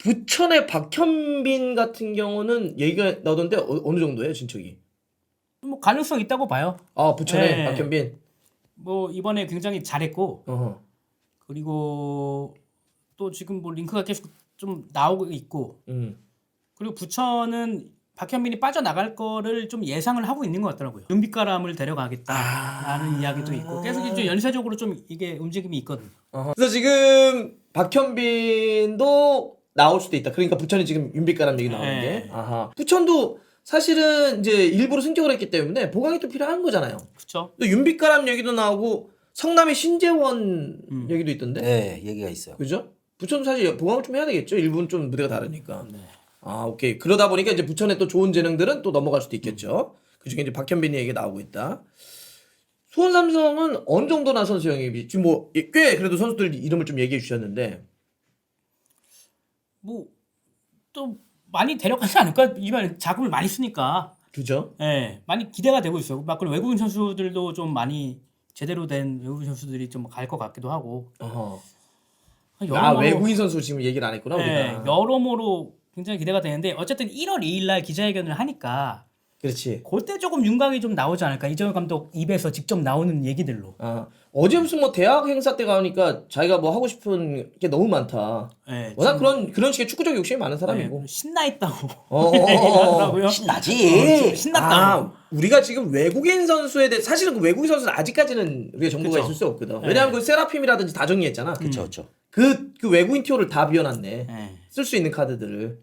부천의 박현빈 같은 경우는 얘기가 나오던데 어느 정도예요, 진척이? 뭐 가능성 있다고 봐요. 아, 부천의 네. 박현빈. 뭐 이번에 굉장히 잘했고 어허. 그리고 또 지금 뭐 링크가 계속 좀 나오고 있고 그리고 부천은 박현빈이 빠져나갈 거를 좀 예상을 하고 있는 것 같더라고요. 윤빛가람을 데려가겠다라는 이야기도 있고 계속 이제 연쇄적으로 좀 이게 움직임이 있거든요. 그래서 지금 박현빈도 나올 수도 있다. 그러니까 부천이 지금 윤빛가람 얘기 나오는 게. 네. 아하. 부천도 사실은 이제 일부러 승격을 했기 때문에 보강이 또 필요한 거잖아요. 그렇죠. 또 윤빛가람 얘기도 나오고 성남의 신재원 얘기도 있던데. 네, 얘기가 있어요. 그죠? 부천도 사실 보강을 좀 해야 되겠죠. 일부는 좀 무대가 다르니까. 네. 아, 오케이. 그러다 보니까 이제 부천에 또 좋은 재능들은 또 넘어갈 수도 있겠죠. 그중에 이제 박현빈이 얘기가 나오고 있다. 수원 삼성은 어느 정도나 선수 영입이 지금 뭐 꽤 그래도 선수들 이름을 좀 얘기해 주셨는데 뭐 또 많이 데려가지 않을까? 이번 자금을 많이 쓰니까. 그죠? 예, 많이 기대가 되고 있어요. 막 그런 외국인 선수들도 좀 많이 제대로 된 외국인 선수들이 좀 갈 것 같기도 하고. 어허. 아, 여러모로, 외국인 선수 지금 얘기를 안 했구나 예, 우리가. 여러모로 굉장히 기대가 되는데 어쨌든 1월 2일 날 기자회견을 하니까 그렇지. 그때 조금 윤곽이 좀 나오지 않을까? 이정현 감독 입에서 직접 나오는 얘기들로. 아, 어제 무슨 뭐 대학 행사 때 가니까 자기가 뭐 하고 싶은 게 너무 많다. 예, 워낙 그런 식의 축구적 욕심이 많은 사람이고. 신나 있다고 어. 얘기하더라고요. 신나지. 신났다고. 아, 우리가 지금 외국인 선수에 대해 사실은 그 외국인 선수는 아직까지는 우리가 정보가 그쵸. 있을 수 없거든. 네. 왜냐하면 그 세라핌이라든지 다 정리했잖아. 그렇죠, 그렇죠. 그 외국인 티오를 다 비워놨네. 예. 쓸 수 있는 카드들을.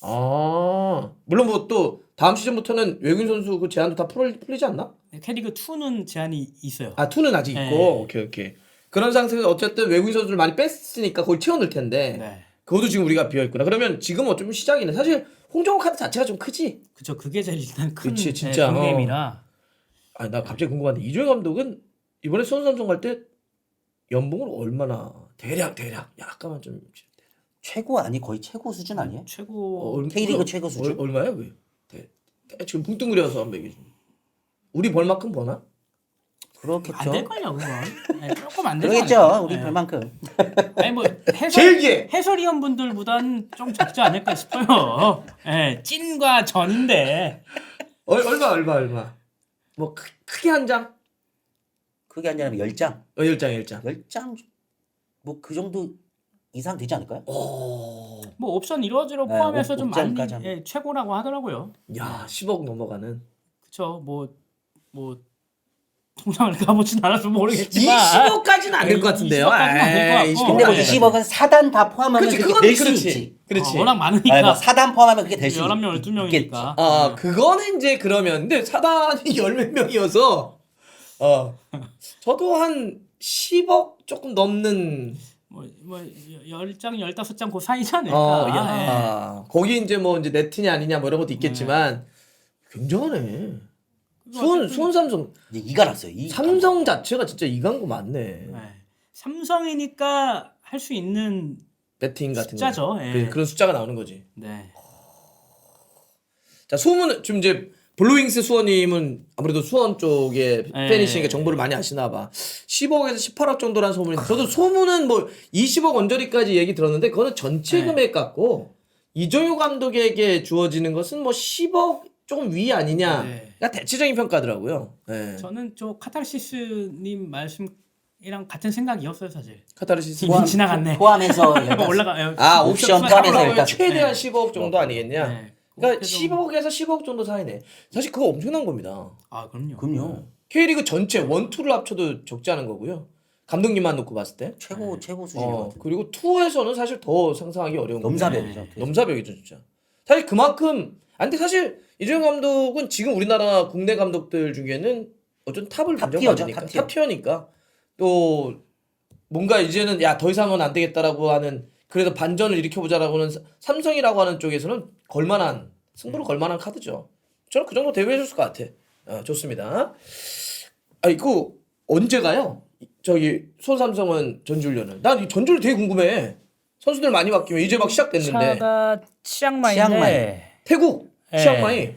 아, 물론 뭐 또 다음 시즌부터는 외국인 선수 그 제한도 다 풀리지 않나? K리그 2는 제한이 있어요. 아, 2는 아직 네. 있고. 오케이. 그런 상태에서 어쨌든 외국인 선수를 많이 뺐으니까 거기 채워넣을 텐데. 네. 그것도 지금 우리가 비어있구나. 그러면 지금 어쩌면 시작이네. 사실 홍정호 카드 자체가 좀 크지? 그쵸. 그게 제일 일단 큰 그치, 진짜. 빅네임이라. 아, 나 갑자기 궁금한데 이조영 감독은 이번에 수원 삼성 갈 때 연봉을 얼마나 대략 약간만 좀 최고 아니 거의 최고 수준 아니에요? 최고 K리그 최고 수준? 얼마야 그게? 지금 붕뚱그려서 한번 얘기해 줘. 우리 벌만큼 버나? 그렇겠죠. 안 될걸요 그건. 네, 조금 안 되지 그러겠죠. 않을까요? 우리 네. 별만큼. 아니 뭐 제일 게! 해설위원 분들보단 좀 적지 않을까 싶어요. 예, 찐과 전인데. 얼마? 뭐 크게 한 장? 그게 아니라 10장. 10장. 10장 뭐 그 정도 이상 되지 않을까요? 오. 뭐 옵션 이러저러 네, 포함해서 좀 많이 옵션까지 하면. 예, 최고라고 하더라고요. 야, 10억 넘어가는. 그쵸. 뭐 통장을 가보진 않아서 모르겠지만 20억까지는 안 될 것 같은데요. 20억까지는 안될것 같고. 에이, 근데 뭐 네. 20억은 사단 다 포함하면 그렇지, 그게 그건 될 수 그렇지. 있지. 그렇지. 워낙 많으니까. 아니, 뭐 사단 포함하면 그게 될 수 11명, 12명이니까. 아, 그거는 이제 그러면 근데 사단이 열 몇 명이어서 저도 한 10억 조금 넘는 10장, 15장 그 사이지 않을까. 예. 거기 이제 뭐 이제 네트냐 아니냐 뭐 이런 것도 있겠지만 굉장하네. 수원 삼성 이제 이가 났어요. 삼성 자체가 진짜 이강고 맞네. 예. 삼성이니까 할 수 있는 배팅 같은 숫자죠. 거. 예. 그런 숫자가 나오는 거지. 네. 자, 소문 지금 이제 블루윙스 수원님은 아무래도 수원 쪽에 예. 팬이시니까 정보를 많이 아시나 봐. 10억에서 18억 정도라는 소문이. 저도 소문은 뭐 20억 언저리까지 얘기 들었는데 그거는 전체 예. 금액 같고 이정효 감독에게 주어지는 것은 뭐 10억 조금 위 아니냐가 네. 대체적인 평가더라고요. 예. 저는 저 카타르시스님 말씀이랑 같은 생각이었어요, 사실. 카타르시스 이미 지나갔네. 포함해서 올라가. 아, 옵션 옵션 포함해서 포함해서 일단. 최대한 네. 10억 정도 아니겠냐? 네. 그러니까 그렇게 좀- 10억에서 10억 정도 사이네. 사실 그거 엄청난 겁니다. 아, 그럼요. 그럼요. K리그 전체 원투를 합쳐도 적지 않은 거고요. 감독님만 놓고 봤을 때. 최고 수준이요. 그리고 투어에서는 사실 더 상상하기 어려운 넘사벽이죠. 겁니다. 넘사벽이죠, 진짜. 사실 그만큼 근데 사실 이정현 감독은 지금 우리나라 국내 감독들 중에는 어쩐 탑을 탑 인정받으니까 티어죠, 탑 티어. 탑 티어니까 또 뭔가 이제는 야, 더 이상은 안 되겠다라고 하는 그래도 반전을 일으켜보자라고는 삼성이라고 하는 쪽에서는 걸만한 승부를 걸만한 카드죠. 저는 그 정도 대우해 줬을 것 같아. 좋습니다. 이거 언제 가요? 저기 수원 삼성은 전지훈련을. 난 이 전지훈련 되게 궁금해. 선수들 많이 바뀌면 이제 막 시작됐는데. 차가 치앙마이인데 치앙마이. 태국 예. 치앙마이.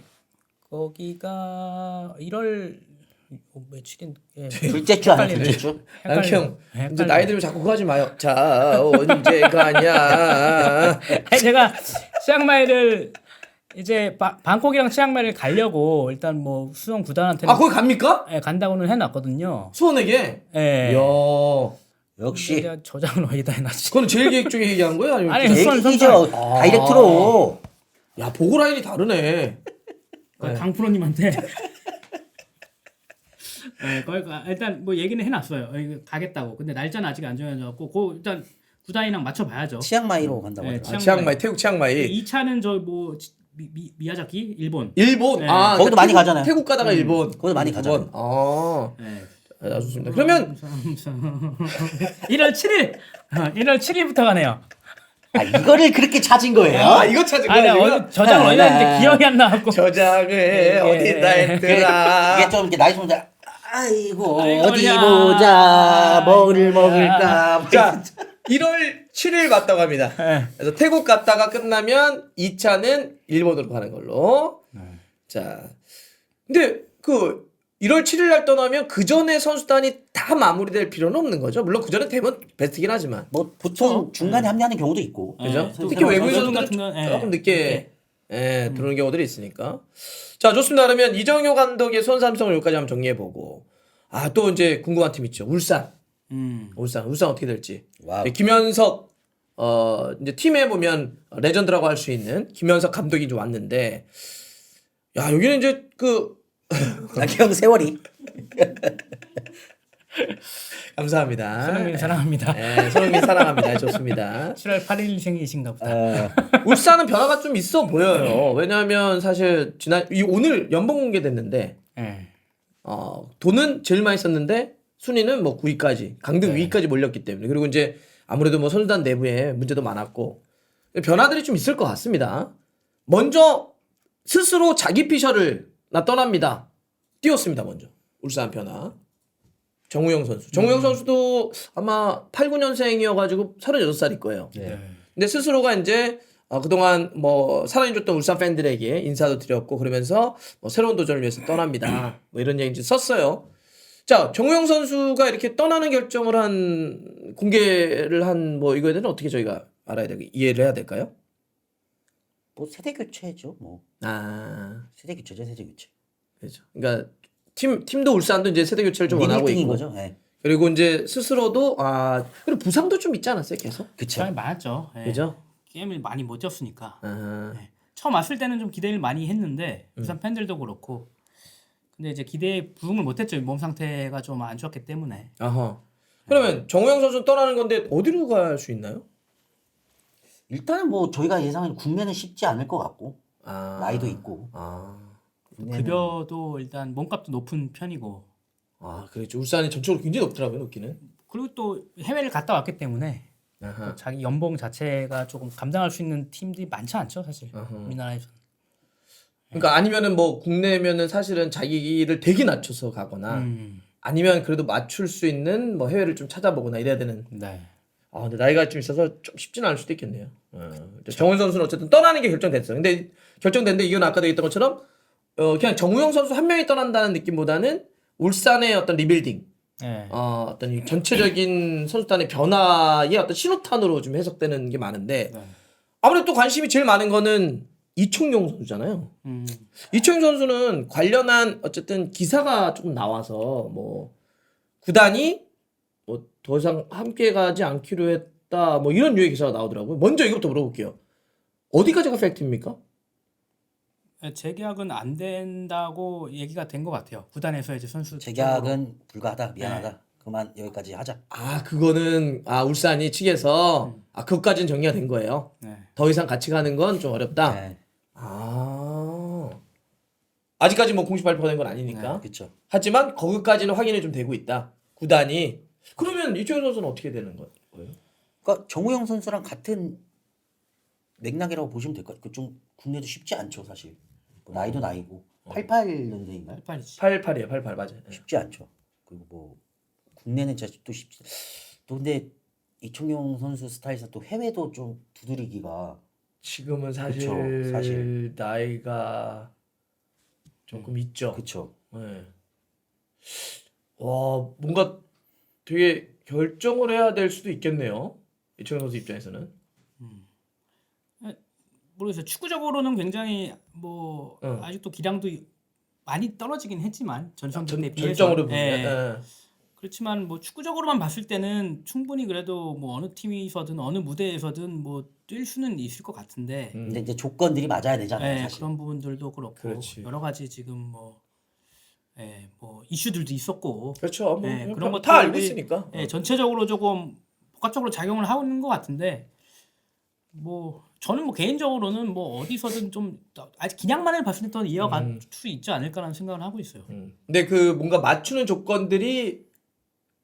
거기가 1월 며칠인 예. 둘째 주 아니야 헷갈리네. 둘째 주? 남형 이제 헷갈리네. 나이 들면 자꾸 그러지 마요. 자 언제 가냐. 아니, 제가 치앙마이를 이제 방콕이랑 치앙마이를 가려고 일단 뭐 수원 구단한테 아 거기 갑니까? 예, 간다고는 해놨거든요. 수원에게? 예. 이야. 역시 내가 저장을 어디다 해놨지? 그건 제일 계획 쪽에 얘기한 거야? 아니면 아니, 그- 얘기죠. 다이렉트로. 야 보고 라인이 다르네. 강프로님한테 일단 뭐 얘기는 해놨어요. 이거 가겠다고. 근데 날짜는 아직 안 정해져갖고 그 일단 구단이랑 맞춰봐야죠. 치앙마이로 간다고 네, 하더라고요. 치앙마이 태국 치앙마이. 2차는 저 뭐 미야자키 일본. 일본. 네. 아 거기도 많이 가잖아요. 태국 가다가 일본. 거기도 많이 두 가잖아요. 번. 아. 네. 아, 좋습니다. 그러면 1월 7일 1월 7일부터 가네요. 아 이거를 그렇게 찾은 거예요? 아 이거 찾은 거야 아니 지금? 어디 저장 올렸는데 기억이 안 나갖고. 저장을 어디다 했더라. 이게 좀 이렇게 나이 좀 아이고 아이고, 어디 야. 보자 뭐를 먹을까. 자 1월 7일 맞다고 합니다. 네. 그래서 태국 갔다가 끝나면 2차는 일본으로 가는 걸로. 자, 근데 그 1월 7일 날 떠나면 그 전에 선수단이 다 마무리될 필요는 없는 거죠. 물론 그 전에 되면 베스트긴 하지만. 뭐 보통 중간에 합류하는 경우도 있고. 그죠? 또 특히 외국인 중간, 선수들은 중간, 예. 조금 늦게 들어오는 경우들이 있으니까. 자, 좋습니다. 그러면 이정효 감독의 손삼성을 여기까지 한번 정리해보고. 아, 또 이제 궁금한 팀 있죠. 울산. 울산 어떻게 될지. 와우. 네, 김현석 이제 팀에 보면 레전드라고 할 수 있는 김현석 감독이 좀 왔는데, 야 여기는 이제 그 나경 세월이. 감사합니다. 손흥민 사랑합니다. 네, 손흥민 사랑합니다. 좋습니다. 7월 8일생이신가 보다. 울산은 변화가 좀 있어 보여요. 왜냐하면 사실 오늘 연봉 공개됐는데 예. 돈은 제일 많이 썼는데 순위는 뭐 9위까지 강등 위까지 몰렸기 때문에, 그리고 이제 아무래도 뭐 선수단 내부에 문제도 많았고 변화들이 좀 있을 것 같습니다. 먼저 스스로 자기 피셜을 나 떠납니다. 띄웠습니다. 먼저 울산 변화. 정우영 선수. 정우영 선수도 아마 8, 9년생이어가지고 36살일 거예요. 네. 근데 스스로가 이제 그동안 뭐 사랑해줬던 울산 팬들에게 인사도 드렸고 그러면서 뭐 새로운 도전을 위해서 떠납니다. 뭐 이런 얘기 이제 썼어요. 자, 정우영 선수가 이렇게 떠나는 결정을 한 공개를 한 뭐 이거에 대해서는 어떻게 저희가 알아야 되고 이해를 해야 될까요? 뭐 세대 교체죠. 뭐 아, 세대 교체죠, 세대 교체. 그렇죠. 그러니까 팀도 울산도 이제 세대 교체를 좀 원하고 미니팅인 있고. 거죠. 네. 그리고 이제 스스로도 그리고 부상도 좀 있지 않았어요, 계속? 그쵸. 잘 많았죠. 예. 그죠? 게임을 많이 못 졌으니까. 아, 처음 왔을 때는 좀 기대를 많이 했는데 부산 팬들도 그렇고. 근데 이제 기대에 부응을 못했죠. 몸 상태가 좀 안 좋았기 때문에. 아하. 그러면 정우영 선수 떠나는 건데 어디로 갈 수 있나요? 일단은 뭐 저희가 예상하는 국내는 쉽지 않을 것 같고 아, 나이도 있고. 급여도 일단 몸값도 높은 편이고. 그렇죠. 울산이 전적으로 굉장히 높더라고요, 높기는. 그리고 또 해외를 갔다 왔기 때문에 아하. 또 자기 연봉 자체가 조금 감당할 수 있는 팀들이 많지 않죠, 사실. 우리나라에서. 그러니까 아니면은 뭐 국내면은 사실은 자기를 되게 낮춰서 가거나 아니면 그래도 맞출 수 있는 뭐 해외를 좀 찾아보거나 이래야 되는. 네. 근데 나이가 좀 있어서 좀 쉽지는 않을 수도 있겠네요. 정우영 선수는 어쨌든 떠나는 게 결정됐어. 근데 결정됐는데 이건 아까도 얘기했던 것처럼 그냥 정우영 선수 한 명이 떠난다는 느낌보다는 울산의 어떤 리빌딩, 네. 어떤 이 전체적인 선수단의 변화의 어떤 신호탄으로 좀 해석되는 게 많은데 네. 아무래도 또 관심이 제일 많은 거는 이청용 선수잖아요. 이청용 선수는 관련한 어쨌든 기사가 조금 나와서 뭐 구단이 뭐 더 이상 함께 가지 않기로 했다 뭐 이런 류의 기사가 나오더라고요. 먼저 이것부터 물어볼게요. 어디까지가 팩트입니까? 재계약은 안 된다고 얘기가 된 것 같아요. 구단에서 이제 선수 재계약은 불가하다, 미안하다. 그만 여기까지 하자. 그거는 울산이 측에서 그것까지는 정리가 된 거예요. 네. 더 이상 같이 가는 건 좀 어렵다. 네, 아직까지 뭐 공식 발표된 건 아니니까. 그렇죠. 하지만 거기까지는 확인이 좀 되고 있다. 구단이. 그러면 이청용 선수는 어떻게 되는 거예요? 그러니까 정우영 선수랑 같은 맥락이라고 보시면 될 것 같아요. 좀 국내도 쉽지 않죠, 사실. 뭐 나이도 나이고 88년생인가요? 88이지. 88이에요. 88 맞아요. 쉽지 않죠. 그리고 뭐 국내는 진짜 또 쉽지. 또 근데 이청용 선수 스타일에서 또 해외도 좀 두드리기가 지금은 사실, 그쵸, 사실. 나이가 조금 있죠. 그렇죠. 네. 와 뭔가 되게 결정을 해야 될 수도 있겠네요. 이청용 선수 입장에서는. 모르겠어요. 축구적으로는 굉장히 뭐 응. 아직도 기량도 많이 떨어지긴 했지만 전성기 때 비해서. 전적으로 보면. 예. 예. 그렇지만 뭐 축구적으로만 봤을 때는 충분히 그래도 뭐 어느 팀에서든 어느 무대에서든 뭐 뛸 수는 있을 것 같은데 근데 이제 조건들이 맞아야 되잖아요, 예, 사실. 그런 부분들도 그렇고 그렇지. 여러 가지 지금 뭐, 뭐 이슈들도 있었고 그렇죠. 뭐 네, 그런 그런 다 알고 것들이 있으니까. 예, 전체적으로 조금 복합적으로 작용을 하고 있는 것 같은데 뭐 저는 뭐 개인적으로는 뭐 어디서든 좀 아직 기량만을 봤을 때 더 이어갈 수 있지 않을까라는 생각을 하고 있어요. 근데 그 뭔가 맞추는 조건들이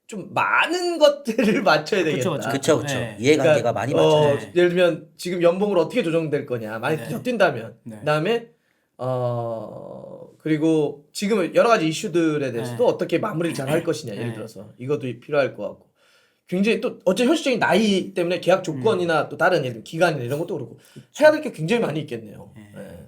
좀 많은 것들을 맞춰야 되겠다. 그쵸. 그쵸, 그쵸. 네. 이해관계가 많이 맞춰야 돼. 예를 들면 지금 연봉을 어떻게 조정될 거냐. 많이 네. 더 뛴다면. 네. 그다음에 그리고 지금 여러 가지 이슈들에 대해서도 네. 어떻게 마무리를 잘 할 것이냐. 예를 네. 들어서 이것도 필요할 것 같고. 굉장히 또 어째 현실적인 나이 때문에 계약 조건이나 또 다른 예를 들면 기간이나 이런 것도 그렇고 해야 될 게 굉장히 많이 있겠네요. 예.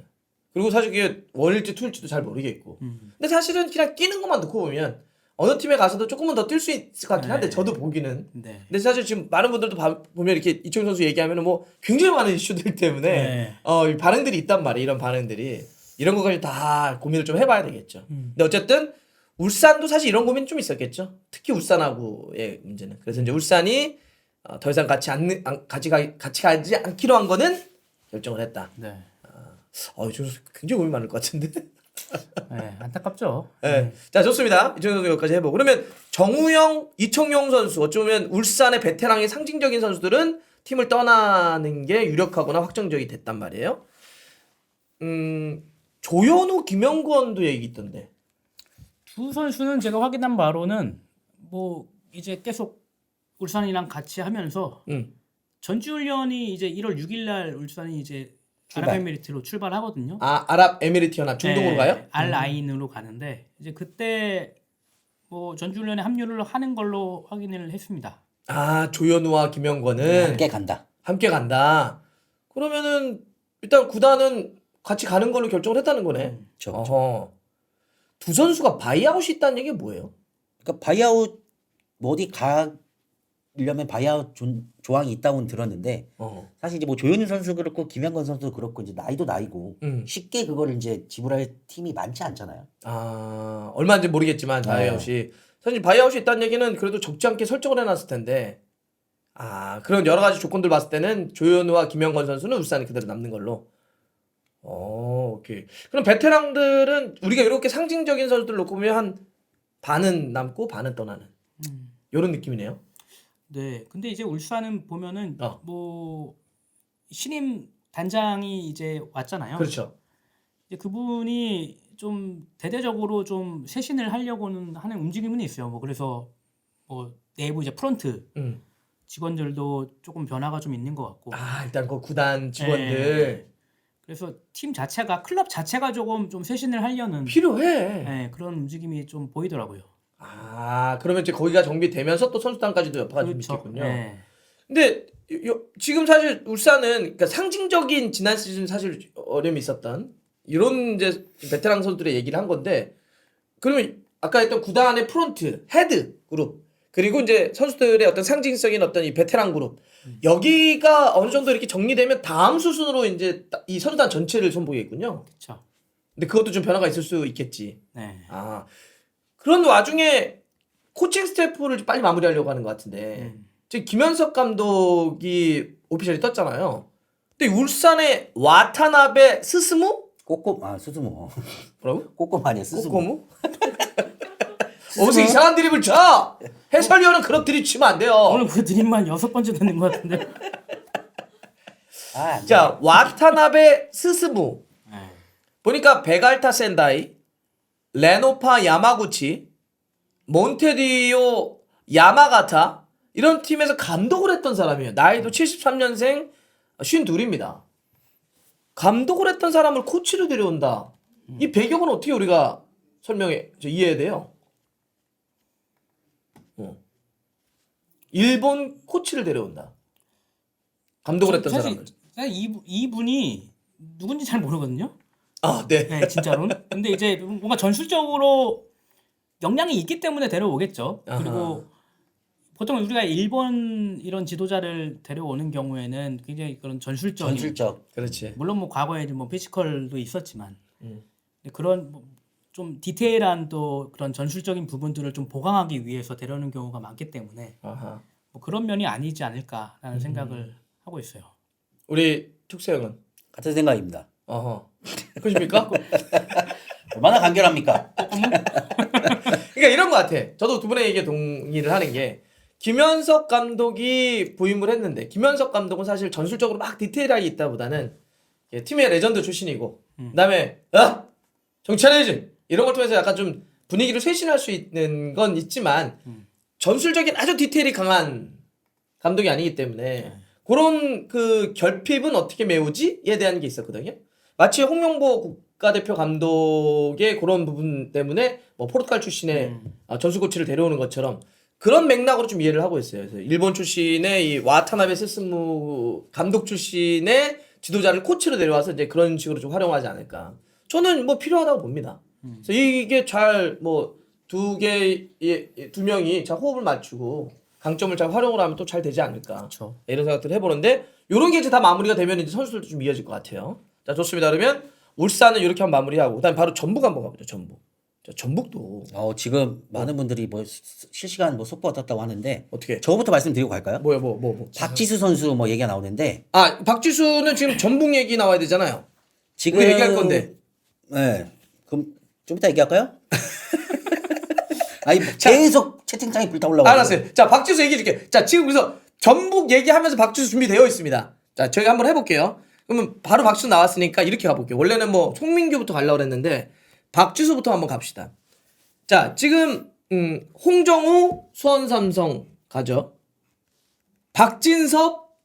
그리고 사실 이게 원일지 투일지도 잘 모르겠고. 근데 사실은 그냥 끼는 것만 놓고 보면 어느 팀에 가서도 조금은 더 뛸 수 있을 것 같긴 한데 저도 보기는. 네. 근데 사실 지금 많은 분들도 보면 이렇게 이청용 선수 얘기하면은 뭐 굉장히 많은 이슈들 때문에 네. 이 반응들이 있단 말이에요. 이런 반응들이 이런 것까지 다 고민을 좀 해봐야 되겠죠. 근데 어쨌든 울산도 사실 이런 고민 좀 있었겠죠. 특히 울산하고의 문제는. 그래서 이제 울산이 더 이상 같이 가지 않기로 한 거는 결정을 했다. 네. 이청용 선수 굉장히 고민 많을 것 같은데. 네, 안타깝죠. 네. 자 좋습니다. 이청용 선수 여기까지 해보고 그러면 정우영, 이청용 선수 어쩌면 울산의 베테랑의 상징적인 선수들은 팀을 떠나는 게 유력하거나 확정적이 됐단 말이에요. 조현우, 김영권도 얘기 있던데. 두 선수는 제가 확인한 바로는 뭐 이제 계속 울산이랑 같이 하면서 전지훈련이 이제 1월 6일 날 울산이 이제 아랍에미리트로 출발하거든요. 아랍에미리트 연합 중동으로 가요? 알라인으로 가는데 이제 그때 뭐 전지훈련에 합류를 하는 걸로 확인을 했습니다. 조현우와 김영권은 함께 간다. 그러면은 일단 구단은 같이 가는 걸로 결정을 했다는 거네. 그렇죠. 두 선수가 바이아웃이 있다는 얘기가 뭐예요? 그러니까 바이아웃 뭐 어디 가려면 바이아웃 조항이 있다고는 들었는데 사실 이제 뭐 조현우 선수 그렇고 김영건 선수도 그렇고 이제 나이도 나이고 쉽게 그거를 이제 지불할 팀이 많지 않잖아요. 얼마인지 모르겠지만 바이아웃이 사실 바이아웃이 있다는 얘기는 그래도 적지 않게 설정을 해놨을 텐데 그런 여러 가지 조건들 봤을 때는 조현우와 김영건 선수는 울산이 그대로 남는 걸로. 오케이. 그럼 베테랑들은 우리가 이렇게 상징적인 선수들 놓고 보면 한 반은 남고 반은 떠나는 이런 느낌이네요. 네. 근데 이제 울산은 보면은 뭐 신임 단장이 이제 왔잖아요. 그렇죠. 이제 그분이 좀 대대적으로 좀 쇄신을 하려고는 하는 움직임은 있어요. 뭐 그래서 뭐 내부 이제 프런트 직원들도 조금 변화가 좀 있는 것 같고. 일단 그 구단 직원들 그래서 팀 자체가 클럽 자체가 조금 좀 쇄신을 하려는 필요해. 그런 움직임이 좀 보이더라고요. 그러면 이제 거기가 정비되면서 또 선수단까지도 여파가 좀 그렇죠. 있겠군요. 근데 지금 사실 울산은 그러니까 상징적인 지난 시즌 사실 어려움이 있었던 이런 이제 베테랑 선수들의 얘기를 한 건데 그러면 아까 했던 구단의 프론트, 헤드 그룹 그리고 이제 선수들의 어떤 상징적인 어떤 이 베테랑 그룹 여기가 어느 정도 이렇게 정리되면 다음 수순으로 이제 이 선수단 전체를 손보겠군요. 그렇죠. 근데 그것도 좀 변화가 있을 수 있겠지. 네. 그런 와중에 코칭 스태프를 빨리 마무리하려고 하는 것 같은데 지금 김현석 감독이 오피셜이 떴잖아요. 근데 울산의 와타나베 스스무? 스스무. 뭐라고? 꼬꼬무 아니야, 스스무. 꼬꼬무? 어디서 이상한 드립을 쳐? 해설위원은 그런 드립 치면 안 돼요. 오늘 그 드림만 6번째 듣는 것 같은데. 자, 와타나베 스스무. 보니까 베갈타 센다이, 레노파 야마구치, 몬테디오 야마가타 이런 팀에서 감독을 했던 사람이에요. 나이도 73년생 52입니다. 감독을 했던 사람을 코치로 데려온다. 이 배경은 어떻게 우리가 이해해야 돼요? 일본 코치를 데려온다. 감독을 했던 사람을. 사실 이분이 누군지 잘 모르거든요. 네. 네, 진짜로는. 근데 이제 뭔가 전술적으로 역량이 있기 때문에 데려오겠죠. 아하. 그리고 보통 우리가 일본 이런 지도자를 데려오는 경우에는 굉장히 그런 전술적인 전술적. 그렇지. 물론 뭐 과거에 뭐 피지컬도 있었지만 그런 좀 디테일한 또 그런 전술적인 부분들을 좀 보강하기 위해서 데려오는 경우가 많기 때문에 아하. 뭐 그런 면이 아니지 않을까라는 생각을 하고 있어요. 우리 툭스 형은 같은 생각입니다. 어허. 그러십니까? 얼마나 간결합니까? 그러니까 이런 것 같아. 저도 두 분의 얘기에 동의를 하는 게 김현석 감독이 부임을 했는데 김현석 감독은 사실 전술적으로 막 디테일하게 있다보다는 팀의 레전드 출신이고 그다음에 정치 차려야지 이런 걸 통해서 약간 좀 분위기를 쇄신할 수 있는 건 있지만 전술적인 아주 디테일이 강한 감독이 아니기 때문에 그런 그 결핍은 어떻게 메우지에 대한 게 있었거든요. 마치 홍명보 국가대표 감독의 그런 부분 때문에 뭐 포르투갈 출신의 전술 코치를 데려오는 것처럼 그런 맥락으로 좀 이해를 하고 있어요. 그래서 일본 출신의 이 와타나베 세스무 감독 출신의 지도자를 코치로 데려와서 이제 그런 식으로 좀 활용하지 않을까. 저는 뭐 필요하다고 봅니다. 그래서 이게 잘 뭐 두 명이 잘 호흡을 맞추고 강점을 잘 활용을 하면 또 잘 되지 않을까. 그렇죠. 이런 생각들을 해보는데 이런 게 이제 다 마무리가 되면 이제 선수들도 좀 이어질 것 같아요. 자 좋습니다. 그러면 울산은 이렇게 한번 마무리하고 그다음 바로 전북 한번 가보죠. 전북. 자, 전북도 지금 많은 분들이 뭐 실시간 뭐 속보가 떴다고 하는데 어떻게? 저부터 말씀드리고 갈까요? 뭐야 뭐. 박지수 선수 뭐 얘기가 나오는데 박지수는 지금 전북 얘기 나와야 되잖아요. 지금 우리 얘기할 건데. 네. 그럼 좀 이따 얘기할까요? 아니 계속 채팅창이 불타올라오고. 알았어요. 자 박지수 얘기해 줄게. 자 지금 그래서 전북 얘기하면서 박지수 준비되어 있습니다. 자 저희 한번 해볼게요. 그러면 바로 박지수 나왔으니까 이렇게 가볼게요. 원래는 뭐 송민규부터 가려고 그랬는데 박지수부터 한번 갑시다. 자 지금 홍정우 수원 삼성 가죠. 박진섭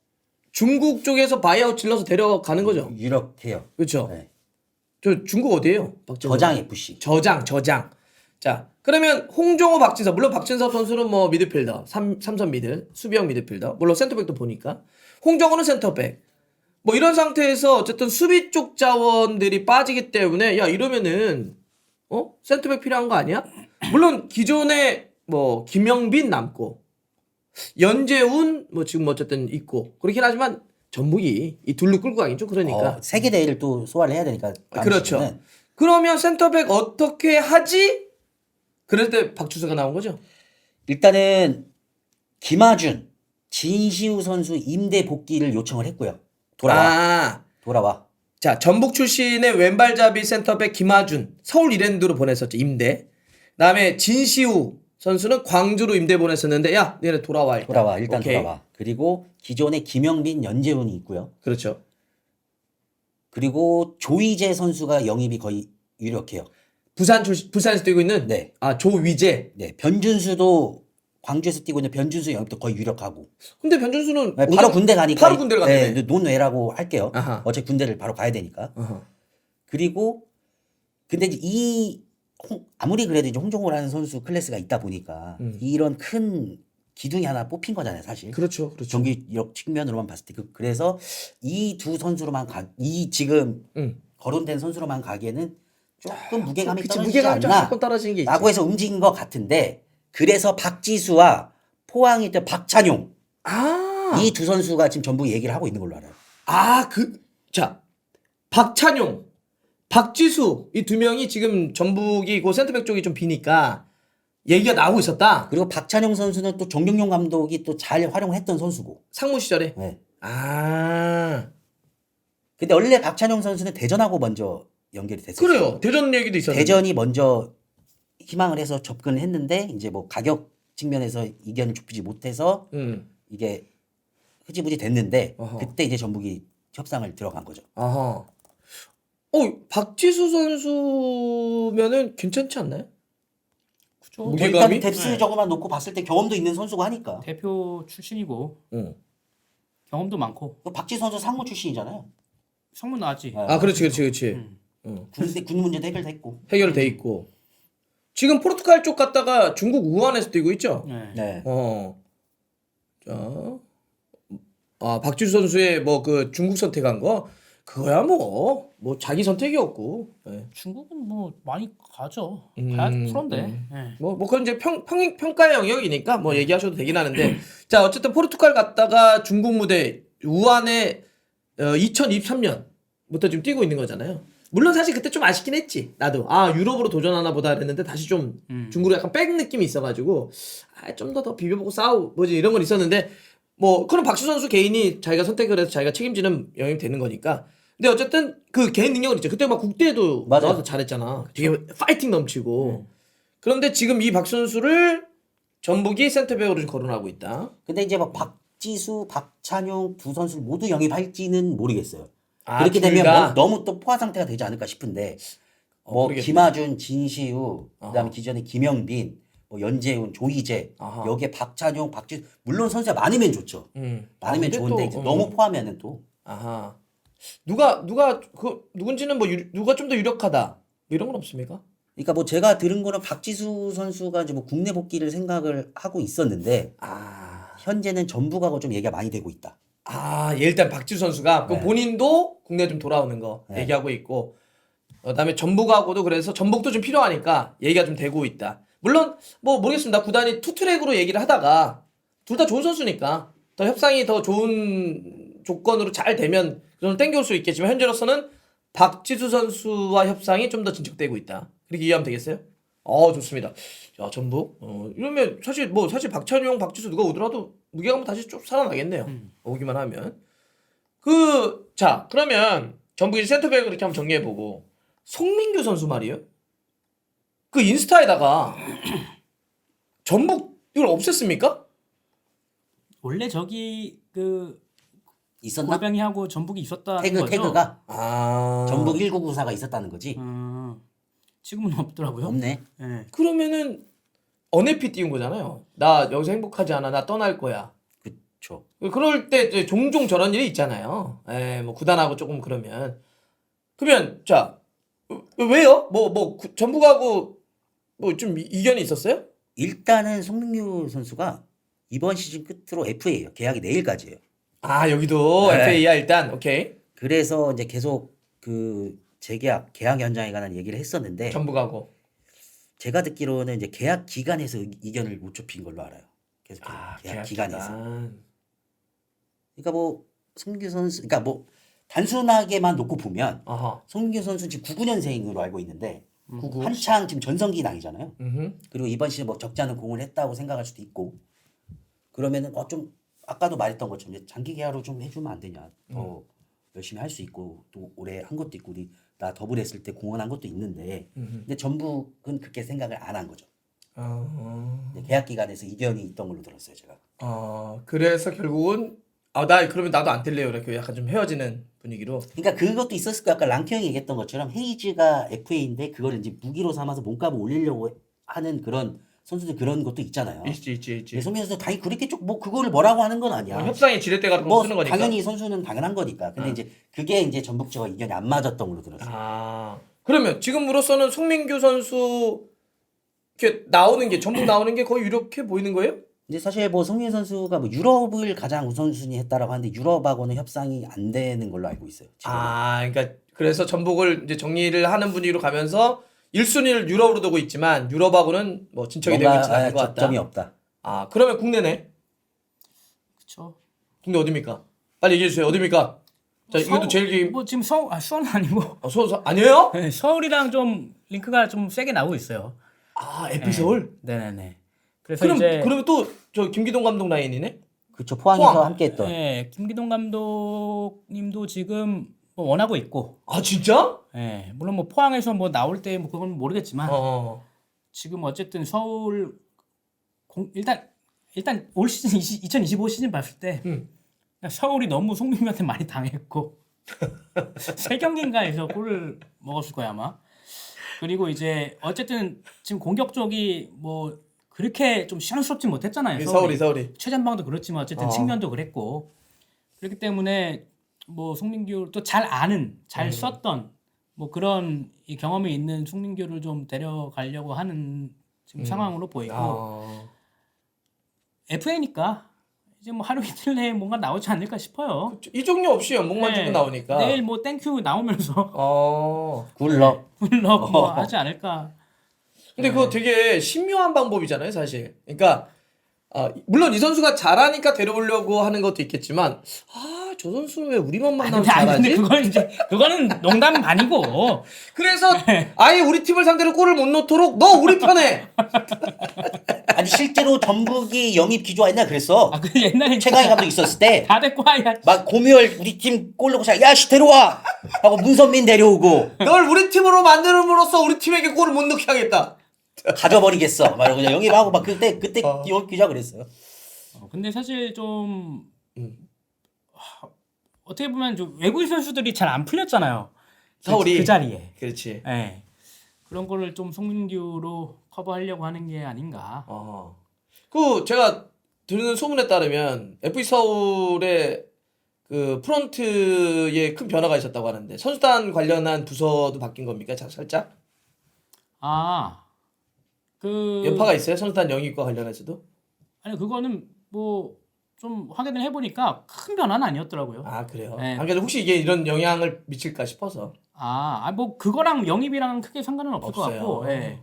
중국 쪽에서 바이아웃 질러서 데려가는 거죠. 유력해요. 그렇죠. 네. 저 중국 어디예요? 박진섭. 저장 FC. 저장. 자 그러면 홍정호 박진섭 물론 박진섭 선수는 뭐 미드필더 삼선 미드 수비형 미드필더 물론 센터백도 보니까 홍정호는 센터백 뭐 이런 상태에서 어쨌든 수비 쪽 자원들이 빠지기 때문에 야 이러면은 센터백 필요한 거 아니야? 물론 기존에 뭐 김영빈 남고 연재훈 뭐 지금 어쨌든 있고 그렇긴 하지만 전북이 이 둘로 끌고 가긴 좀 그러니까 세계 대회를 또 소화를 해야 되니까. 다음 그렇죠. 시즌은. 그러면 센터백 어떻게 하지? 그럴 때 박주수가 나온 거죠? 일단은 김하준, 진시우 선수 임대 복귀를 요청을 했고요. 돌아와. 자, 전북 출신의 왼발잡이 센터백 김하준 서울 이랜드로 보냈었죠. 임대. 그다음에 진시우 선수는 광주로 임대 보냈었는데 야, 얘네 돌아와 일단. 오케이. 돌아와. 그리고 기존에 김영빈, 연재훈이 있고요. 그렇죠. 그리고 조이제 선수가 영입이 거의 유력해요. 부산에서 뛰고 있는 네. 조위재. 네, 변준수도 광주에서 뛰고 있는 변준수 영입도 거의 유력하고. 근데 변준수는 네, 바로 군대 가니까. 바로 군대를 갔네. 네, 논외라고 할게요. 아하. 어차피 군대를 바로 가야 되니까. 어허. 그리고 근데 이제 아무리 그래도 이제 홍정호라는 선수 클래스가 있다 보니까 이런 큰 기둥이 하나 뽑힌 거잖아요, 사실. 그렇죠. 경기력 측면으로만 봤을 때 그래서 이 두 선수로만 지금 거론된 선수로만 가기에는 조금 무게감이 떨어지지 않나 조금 떨어지는 게 있죠. 라고 해서 움직인 것 같은데 그래서 박지수와 포항에 있던 박찬용 이 두 선수가 지금 전부 얘기를 하고 있는 걸로 알아요. 자, 박찬용, 박지수 이 두 명이 지금 전북이 그 센터백 쪽이 좀 비니까 얘기가 나오고 있었다. 그리고 박찬용 선수는 또 정경용 감독이 또 잘 활용했던 선수고. 상무 시절에. 네. 근데 원래 박찬용 선수는 대전하고 먼저 연결이 됐어요. 그래요. 대전 얘기도 있었는데. 대전이 먼저 희망을 해서 접근을 했는데 이제 뭐 가격 측면에서 이견을 좁히지 못해서 이게 흐지부지 됐는데 어허. 그때 이제 전북이 협상을 들어간 거죠. 아하. 박지수 선수면은 괜찮지 않나요? 그죠. 무게감이? 일단 뎁스적으로만 놓고 봤을 때 경험도 있는 선수가 하니까. 대표 출신이고 경험도 많고 박지수 선수 상무 출신이잖아요. 성문 나왔지. 그렇지. 군 문제도 해결됐고. 해결돼 있고. 지금 포르투갈 쪽 갔다가 중국 우한에서 뛰고 있죠? 네. 네. 자. 박지수 선수의 뭐 그 중국 선택한 거. 그거야 뭐 자기 선택이었고. 예. 중국은 뭐 많이 가죠. 가야 프로인데. 예. 뭐 그건 이제 평가의 영역이니까 뭐 얘기하셔도 되긴 하는데 자 어쨌든 포르투갈 갔다가 중국 무대 우한에 2023년부터 지금 뛰고 있는 거잖아요. 물론 사실 그때 좀 아쉽긴 했지. 나도 유럽으로 도전하나 보다 그랬는데 다시 좀 중국으로 약간 백 느낌이 있어가지고 좀 더 비벼보고 싸우 뭐지 이런 건 있었는데 뭐 그런 박지수 선수 개인이 자기가 선택을 해서 자기가 책임지는 영역이 되는 거니까. 근데 어쨌든 그 개인 능력은 있죠. 그때 막 국대에도 맞아요. 나와서 잘했잖아. 되게 파이팅 넘치고. 그런데 지금 이 박지수 선수를 전북이 센터백으로 좀 거론하고 있다. 근데 이제 뭐 박지수, 박찬용 두 선수를 모두 영입할지는 모르겠어요. 아, 그렇게 되면 둘다? 뭐 너무 또 포화 상태가 되지 않을까 싶은데 뭐 모르겠네. 김하준, 진시우, 그다음에 기존에 김영빈, 뭐 연재훈, 조희재 아하. 여기에 박찬용, 박지수 물론 선수가 많으면 좋죠. 많으면 근데 좋은데 또, 이제 너무 포하면은 또 아하. 누가 누군지는 뭐 누가 좀 더 유력하다. 뭐 이런 건 없습니까? 그러니까 뭐 제가 들은 거는 박지수 선수가 이제 뭐 국내 복귀를 생각을 하고 있었는데 현재는 전북하고 좀 얘기가 많이 되고 있다. 얘 일단 박지수 선수가 그럼 본인도 국내 좀 돌아오는 거 네. 얘기하고 있고 그다음에 전북하고도 그래서 전북도 좀 필요하니까 얘기가 좀 되고 있다. 물론 뭐 모르겠습니다. 구단이 투트랙으로 얘기를 하다가 둘 다 좋은 선수니까 더 협상이 더 좋은 조건으로 잘 되면 저는 땡겨올 수 있겠지만 현재로서는 박지수 선수와 협상이 좀 더 진척되고 있다. 그렇게 이해하면 되겠어요? 좋습니다. 야, 전북. 이러면 사실 박찬용, 박지수 누가 오더라도 무게감은 다시 좀 살아나겠네요. 오기만 하면. 자, 그러면 전북이 센터백을 이렇게 한번 정리해보고 송민규 선수 말이에요. 그 인스타에다가 전북 이걸 없앴습니까? 원래 저기 그 있었나? 골뱅이하고 전북이 있었다는 거죠. 태그가 아. 전북 1994가 있었다는 거지. 지금은 없더라고요. 없네. 예. 그러면은 언해피 띄운 거잖아요. 나 여기서 행복하지 않아. 나 떠날 거야. 그쵸. 그럴 때 이제 종종 저런 일이 있잖아요. 뭐 구단하고 조금 그러면 자 왜요? 전북하고 뭐 좀 이견이 있었어요? 일단은 송민규 선수가 이번 시즌 끝으로 FA예요. 계약이 내일까지예요. 여기도 네. FA야 일단. 오케이. 그래서 이제 계속 그 재계약, 계약 연장에 관한 얘기를 했었는데 전북하고. 제가 듣기로는 이제 계약 기간에서 의견을 못 좁힌 걸로 알아요. 계속 계약 기간에서. 그러니까 뭐 송민규 선수, 그러니까 뭐 단순하게만 놓고 보면 아하. 송민규 선수 지금 99년생으로 알고 있는데 99. 한창 지금 전성기 나이잖아요. 음흠. 그리고 이번 시즌 뭐 적지 않은 공을 했다고 생각할 수도 있고 그러면은 좀 아까도 말했던 것처럼 이제 장기 계약으로 좀 해주면 안 되냐. 더 열심히 할 수 있고 또 올해 한 것도 있고 우리 나 더블 했을 때 공헌한 것도 있는데 근데 전북은 그렇게 생각을 안 한 거죠. 계약 기간에서 이견이 있던 걸로 들었어요 제가. 그래서 결국은 그러면 나도 안 뛸래요. 이렇게 약간 좀 헤어지는 분위기로. 그러니까 그것도 있었을 거야. 아까 랑키 형이 얘기했던 것처럼 헤이즈가 FA인데 그걸 이제 무기로 삼아서 몸값을 올리려고 하는 그런 선수들 그런 것도 있잖아요. 있지. 소민 선수 당연히 그렇게 뭐 그거를 뭐라고 하는 건 아니야. 협상의 지렛대 같은 거 뭐 쓰는 거니까. 당연히 선수는 당연한 거니까. 근데 이제 그게 이제 전북 측과 의견이 안 맞았던 걸로 들었어요. 그러면 지금으로서는 송민규 선수 이렇게 전북 나오는 게 거의 유력해 보이는 거예요? 이제 사실 뭐 송민 선수가 뭐 유럽을 가장 우선순위 했다라고 하는데 유럽하고는 협상이 안 되는 걸로 알고 있어요. 지금. 그러니까 그래서 전북을 이제 정리를 하는 분위기로 가면서 1순위를 유럽으로 두고 있지만 유럽하고는 뭐 진척이 되고 있지 않은 것 같다. 접점이 없다. 그러면 국내네. 그렇죠. 국내 어디입니까? 빨리 얘기해 주세요. 어디입니까? 자, 이것도 제일 뭐 지금 수원은 아니고 아니에요? 네, 서울이랑 좀 링크가 좀 세게 나오고 있어요. 에피서울. 네네네. 그래서 이제 그러면 또 저 김기동 감독 라인이네. 그렇죠. 포항에서 포항. 함께했던. 네, 김기동 감독님도 지금 뭐 원하고 있고. 진짜? 네, 물론 뭐 포항에서 뭐 나올 때 뭐 그건 모르겠지만 지금 어쨌든 서울 일단 올 시즌 2025 시즌 봤을 때 서울이 너무 송민규한테 많이 당했고 3경기인가에서 골을 먹었을 거야 아마. 그리고 이제 어쨌든 지금 공격 쪽이 뭐 그렇게 좀 시원스럽지 못했잖아요. 서울이. 최전방도 그렇지만 어쨌든 측면도 그랬고 그렇기 때문에 뭐 송민규 또 잘 아는 잘 썼던 뭐 그런 이 경험이 있는 송민규를 좀 데려가려고 하는 지금 상황으로 보이고 FA니까 이제 뭐 하루 이틀 내에 뭔가 나오지 않을까 싶어요. 이종류 없이 연봉만 네. 주고 나오니까. 내일 뭐 땡큐 나오면서 굴럭. 굴럭 뭐 하지 않을까. 근데 그거 되게 신묘한 방법이잖아요, 사실. 그러니까 물론 이 선수가 잘하니까 데려오려고 하는 것도 있겠지만 저 선수는 왜 우리만 만나면 근데 잘하지? 그거는 농담 아니고. 그래서 아예 우리 팀을 상대로 골을 못 넣도록 너 우리 편에. 아니 실제로 전북이 영입 기조화했나 그랬어. 그 옛날에 최강희 감독 있었을 때 막 다들 꽈야. 고미열 우리 팀 골 넣고 야씨 데려와 하고 문선민 데려오고 널 우리 팀으로 만들음으로써 우리 팀에게 골을 못 넣게 하겠다. 가져버리겠어. 막 이러고 그냥 영입하고 막 그때 영입 기조화 그랬어요. 근데 사실 좀 어떻게 보면 좀 외국인 선수들이 잘 안 풀렸잖아요. 서울이 그 자리에. 그렇지. 네. 그런 거를 좀 송민규로 커버하려고 하는 게 아닌가. 그 제가 들은 소문에 따르면 FC 서울의 그 프런트에 큰 변화가 있었다고 하는데 선수단 관련한 부서도 바뀐 겁니까? 살짝? 여파가 있어요? 선수단 영입과 관련해서도? 아니 그거는 뭐 좀 확인을 해보니까 큰 변화는 아니었더라고요. 그래요? 네. 그러니까 혹시 이게 이런 영향을 미칠까 싶어서. 뭐 그거랑 영입이랑 크게 상관은 없을 것 없어요. 같고, 예.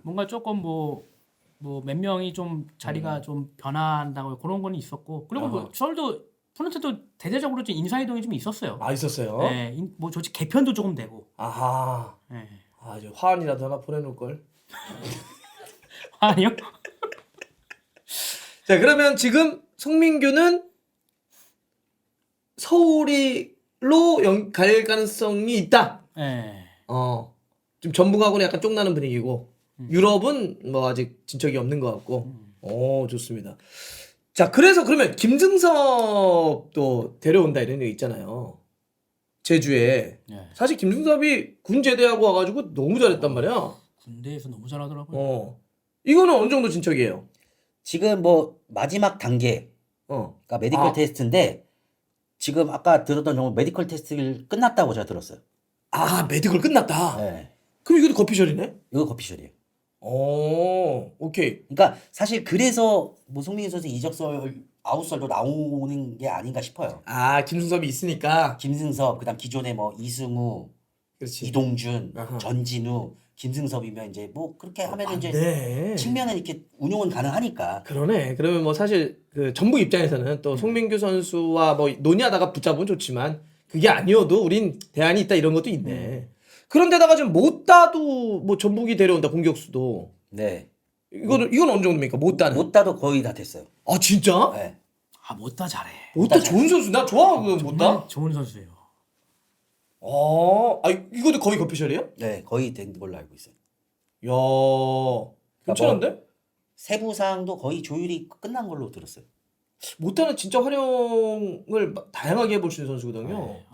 뭔가 조금 뭐 몇 명이 좀 자리가 좀 변한다고 그런 건 있었고, 그리고 뭐 서울도 프론트도 대대적으로 좀 인사이동이 좀 있었어요. 있었어요? 네, 뭐 조직 개편도 조금 되고. 아하. 네. 이제 화환이라도 하나 보내놓을 걸. 아니요? 자, 그러면 지금 송민규는 서울로 갈 가능성이 있다. 네. 지금 전북하고는 약간 쫑나는 분위기고 유럽은 뭐 아직 진척이 없는 것 같고. 좋습니다. 자, 그래서 그러면 김승섭도 데려온다 이런 얘기 있잖아요. 제주에. 네. 사실 김승섭이 군 제대하고 와가지고 너무 잘했단 말이야. 군대에서 너무 잘하더라고요. 이거는 어느 정도 진척이에요? 지금 뭐 마지막 단계 그러니까 메디컬 테스트인데 지금 아까 들었던 정보 메디컬 테스트를 끝났다고 제가 들었어요. 메디컬 끝났다. 네. 그럼 이것도 거피셜이네? 이거 거피셜이에요. 오케이. 그러니까 사실 그래서 뭐 송민규 선수 이적설 아웃설도 나오는 게 아닌가 싶어요. 김승섭이 있으니까. 김승섭 그다음 기존에 뭐 이승우, 그렇지. 이동준, 아하. 전진우, 김승섭이면 이제 뭐 그렇게 하면 이제 네. 측면에 이렇게 운용은 가능하니까. 그러네. 그러면 뭐 사실 그 전북 입장에서는 또 송민규 선수와 뭐 논의하다가 붙잡으면 좋지만 그게 아니어도 우린 대안이 있다 이런 것도 있네. 그런데다가 지금 못다도 뭐 전북이 데려온다 공격수도. 네. 이건 어느 정도입니까? 못다는. 못다도 거의 다 됐어요. 진짜? 네. 못다 잘해. 못다 좋은 선수. 나 좋아하거든 못다. 정말 좋은 선수예요. 이것도 거의 거피셜이에요? 네, 거의 된 걸로 알고 있어요. 야, 괜찮은데? 세부상도 거의 조율이 끝난 걸로 들었어요. 못다는 진짜 활용을 다양하게 해볼 수 있는 선수거든요. 네.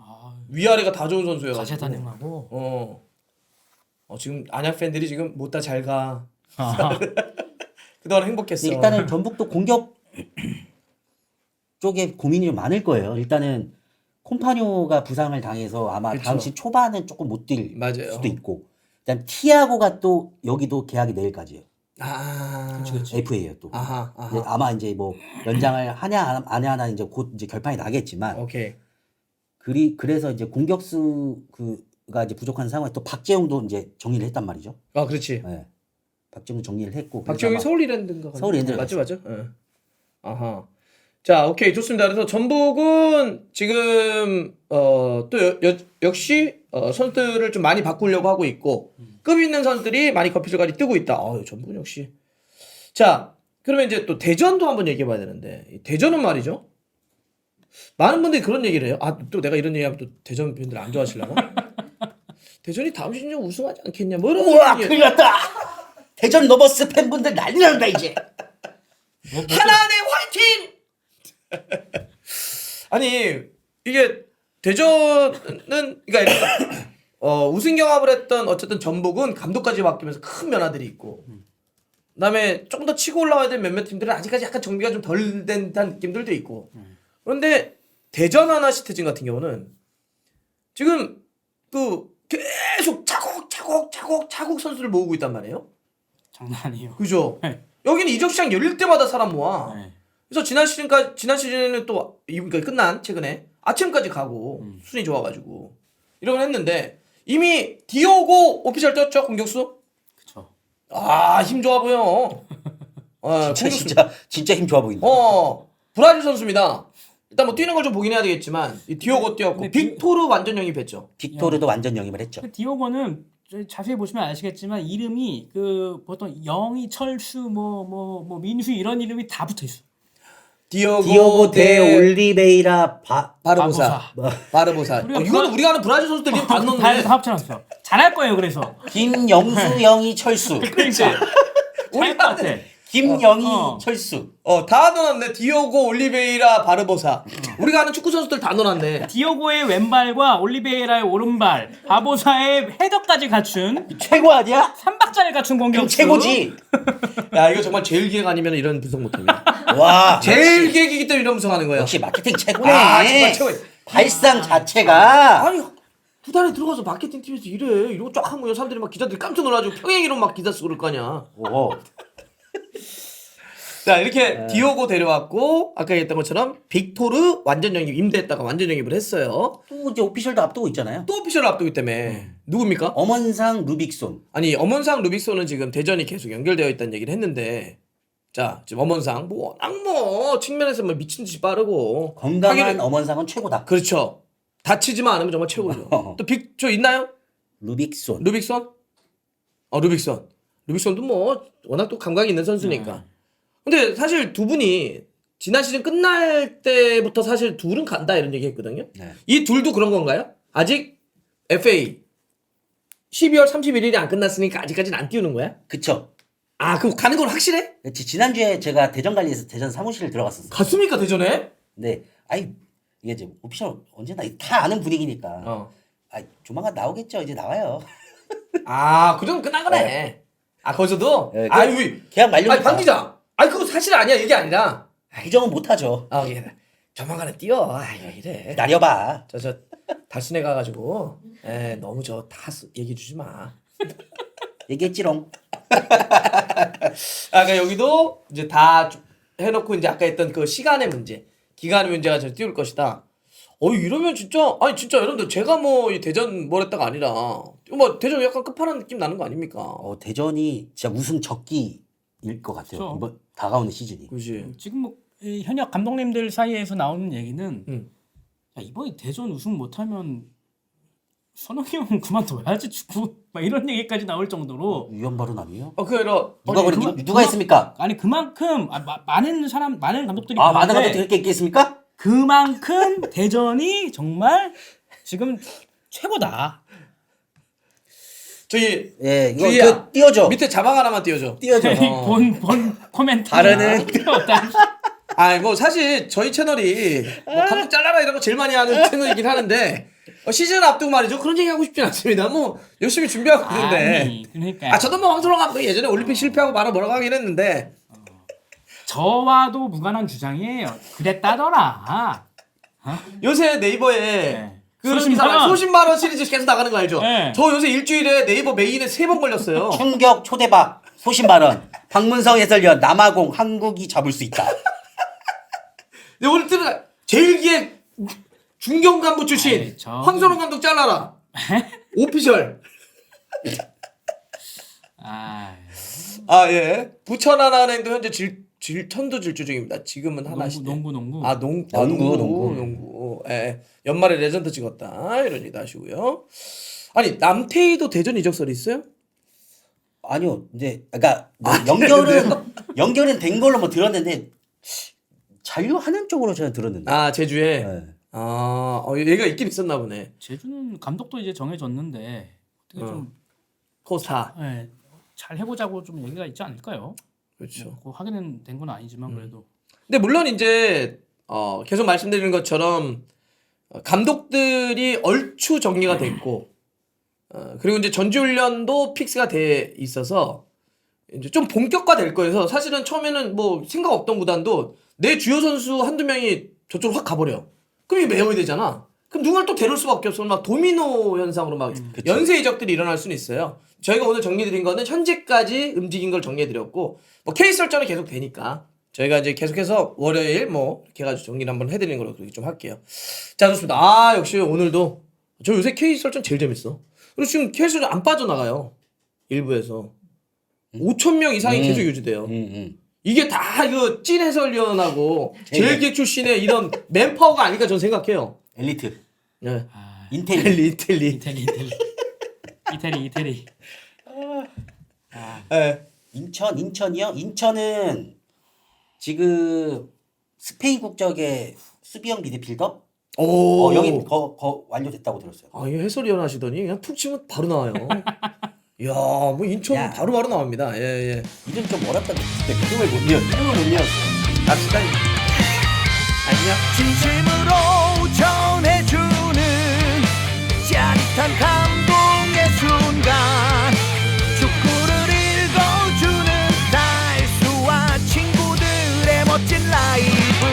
위아래가 다 좋은 선수예요. 가세다능하고. 지금 안양 팬들이 지금 못다 잘 가. 아. 그동안 행복했어. 일단은 전북도 공격 쪽에 고민이 좀 많을 거예요. 일단은 콤파뇨가 부상을 당해서 아마 그쵸. 다음 시즌 초반은 조금 못 뛸 맞아요. 수도 있고, 일단 티아고가 또 여기도 계약이 내일까지예요. 그치. FA예요 또. 아하. 이제 아마 이제 뭐 연장을 하냐 안 하냐 이제 곧 이제 결판이 나겠지만, 오케이. 그래서 이제 공격수 그가 이제 부족한 상황에 또 박재용도 이제 정리를 했단 말이죠. 그렇지. 네. 박재용 정리를 했고. 박지영이 그래서 서울이랜드인가? 서울이랜드를 맞죠. 아하. 자, 오케이 좋습니다. 그래서 전북은 지금 또 역시 선수들을 좀 많이 바꾸려고 하고 있고 급 있는 선수들이 많이 커피줄까지 뜨고 있다. 전북은 역시. 자, 그러면 이제 또 대전도 한번 얘기해봐야 되는데 이 대전은 말이죠. 많은 분들이 그런 얘기를 해요. 또 내가 이런 얘기하면 또 대전 팬들 안 좋아하시려나? 대전이 다음 시즌 우승하지 않겠냐? 뭐 이런 우와 얘기. 큰일 났다. 대전 러버스 팬분들 난리 난다 이제. 하나은행 화이팅! 아니 이게 대전은 그러니까 우승 경합을 했던 어쨌든 전북은 감독까지 바뀌면서 큰 변화들이 있고 그다음에 조금 더 치고 올라와야 될 몇몇 팀들은 아직까지 약간 정비가 좀 덜 된 듯한 느낌들도 있고 그런데 대전 하나시티즌 같은 경우는 지금 계속 차곡 선수를 모으고 있단 말이에요. 장난 아니에요. 그죠? 네. 여기는 이적 시장 열릴 때마다 사람 모아. 네. 그래서 지난 시즌에는 또 그러니까 끝난 최근에 아침까지 가고 순위 좋아가지고 이런 걸 했는데 이미 디오고 오피셜 떴죠 공격수. 그쵸. 아 힘 좋아 보여. 진짜 힘 좋아 보인다. 브라질 선수입니다. 일단 뭐 뛰는 걸 좀 보긴 해야 되겠지만 이 디오고 뛰었고 근데 빅토르 완전 영입했죠. 빅토르도 완전 영입을 했죠. 그 디오고는 자세히 보시면 아시겠지만 이름이 그 보통 영희, 철수, 뭐 민수 이런 이름이 다 붙어 있어. 디오고 대 올리베이라 바르보사. 이거는 우리가 아는 브라질 선수들 이름 다 넣었네. 다 합쳐놨어. 잘할 거예요. 그래서. 김영수, 영희, 철수. 그렇지. 잘할 것 같아. 김영희, 철수. 다 넣어놨네. 디오고, 올리베이라, 바르보사. 우리가 아는 축구 선수들 다 넣어놨네. 디오고의 왼발과 올리베이라의 오른발, 바보사의 헤더까지 갖춘 최고 아니야? 3박자를 갖춘 공격수. 최고지. 야 이거 정말 제일 기획 아니면 이런 분석 못합니다. 와. 제일 기획이기 때문에 이런 분석하는 거야. 역시 마케팅 최고네. 정말 최고야. 발상 자체가. 아니 구단에 들어가서 마케팅 팀에서 이래 이러고 쫙 하면 사람들이 막 기자들이 깜짝 놀라가지고 평행이로 막 기사 쓰고 그럴 거 아니야. 오. 자 이렇게 디오고 데려왔고 아까 얘기했던 것처럼 빅토르 완전 영입 임대했다가 완전 영입을 했어요. 또 이제 오피셜도 앞두고 있잖아요. 또 오피셜을 앞두기 때문에 누굽니까? 엄원상 루빅손. 아니 엄원상 루빅손은 지금 대전이 계속 연결되어 있다는 얘기를 했는데 자 지금 엄원상 뭐 워낙 뭐 측면에서 뭐 미친 듯이 빠르고 건강한 엄원상은 최고다. 그렇죠. 다치지만 않으면 정말 최고죠. 또 저 있나요? 루빅손. 루빅손? 루빅손도 뭐 워낙 또 감각이 있는 선수니까. 근데 사실 두 분이 지난 시즌 끝날 때부터 사실 둘은 간다 이런 얘기 했거든요. 네. 이 둘도 그런 건가요? 아직 FA 12월 31일이 안 끝났으니까 아직까지는 안 띄우는 거야? 그쵸. 아 그럼 가는 건 확실해? 지난주에 제가 대전 관리에서 대전 사무실을 들어갔었어요. 갔습니까 대전에? 근데 아이 이게 이제 오피셜 언제나 다 아는 분위기니까. 아 조만간 나오겠죠. 이제 나와요. 아 그럼 끝난 거네. 아 거기서도? 네, 아유 계약 만료. 아니 방 기자. 아니 그거 사실 아니야 이게 아니라. 부정은 못하죠. 아 예. 조만간에 뛰어. 아 이래. 기다려봐. 저 달순에 가가지고 너무 저 다 얘기해 주지 마. 얘기했지롱. 아까 여기도 이제 다 해놓고 이제 아까 했던 그 시간의 문제, 기간의 문제가 저 띄울 것이다. 이러면 진짜 아니 진짜 여러분들 제가 뭐 이 대전 뭐랬다가 아니라 뭐 대전 약간 끝판왕 느낌 나는 거 아닙니까? 대전이 진짜 우승 적기일 것 같아요. 그렇죠. 이번 다가오는 시즌이. 그지. 지금 뭐 이 현역 감독님들 사이에서 나오는 얘기는 야, 이번에 대전 우승 못하면 선홍이 형 그만둬야지 축구 막 이런 얘기까지 나올 정도로 위험 발언 아니에요? 그래라. 누가 했습니까? 아니 그만큼 많은 감독들이 많은 그런데 감독들이 그렇게 얘기했습니까? 그만큼 대전이 정말 지금 최고다. 저기 예, 이거 주희야, 띄워줘. 밑에 자막 하나만 띄워줘. 띄워줘. 본 코멘트 다르네. 아니 뭐 사실 저희 채널이 뭐 감독 잘라라 이런 거 제일 많이 하는 채널이긴 하는데 시즌 앞두고 말이죠 그런 얘기 하고 싶진 않습니다. 뭐 열심히 준비하고 있는데. 아니 그러니까 저도 뭐 황선홍 감독 예전에 올림픽 실패하고 말아 뭐라고 하긴 했는데 저와도 무관한 주장이에요. 그랬다더라. 요새 네이버에 네. 그런 소신만 기사 원. 소신만원 시리즈 계속 나가는 거 알죠? 네. 저 요새 일주일에 네이버 메인에 3번 걸렸어요. 충격 초대박 소신 발언. 박문성 해설위원 남아공 한국이 잡을 수 있다. 근데 오늘 뜨는 제일 기획 중경 간부 출신 아이, 황선홍 감독 잘라라. 오피셜. 예. 부천 하나은행도 현재 천도 질주 중입니다. 지금은 하나시대. 농구. 농구. 예. 연말에 레전드 찍었다. 이런 얘기도 하시고요. 아니 남태희도 대전 이적설이 있어요? 아니요. 이제 그러니까 뭐 연결은 된 걸로 뭐 들었는데 잔류하는 쪽으로 저는 들었는데. 제주에. 네. 얘가 있긴 있었나 보네. 제주는 감독도 이제 정해졌는데 어떻게 좀 코스타. 잘 해보자고 좀 얘기가 있지 않을까요? 그렇죠. 뭐 확인은 된 건 아니지만 그래도 근데 물론 이제 계속 말씀드리는 것처럼 감독들이 얼추 정리가 됐고 그리고 이제 전지훈련도 픽스가 돼 있어서 이제 좀 본격화될 거여서 사실은 처음에는 뭐 생각 없던 구단도 내 주요 선수 한두 명이 저쪽으로 확 가버려. 그럼 이게 매형이 되잖아. 그럼 누군가를 또 데려올 수밖에 없어. 막 도미노 현상으로 막 연쇄 이적들이 일어날 수는 있어요. 저희가 오늘 정리드린 거는 현재까지 움직인 걸 정리해드렸고 뭐 케이스 설정은 계속 되니까 저희가 이제 계속해서 월요일 뭐 이렇게 해가지고 정리를 한번 해드리는 걸로 그렇게 좀 할게요. 자, 좋습니다. 아, 역시 오늘도 저 요새 K 설정 제일 재밌어. 그리고 지금 K 설정 안 빠져나가요. 일부에서 5,000명 이상이 계속 유지돼요. 이게 다 이거 찐 해설위원하고 제일기획 출신의 이런 맨파워가 아닐까 저는 생각해요. 엘리트. 네. 인텔리. 이태리. 네. 인천이요? 인천은 지금 스페인 국적의 수비형 미드필더? 오. 영입 완료됐다고 들었어요. 아, 이 해설위원 하시더니 그냥 푹 치면 바로 나와요. 이야, 뭐 인천 야. 바로 나옵니다. 예. 이름 좀 어렵다 근데 이름을 못 이었어. 갑시다. 안녕. 진심으로 전해주는 짜릿한 감동의 순간 축구를 읽어주는 달수와 친구들의 멋진 라이브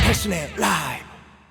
달순의 라이브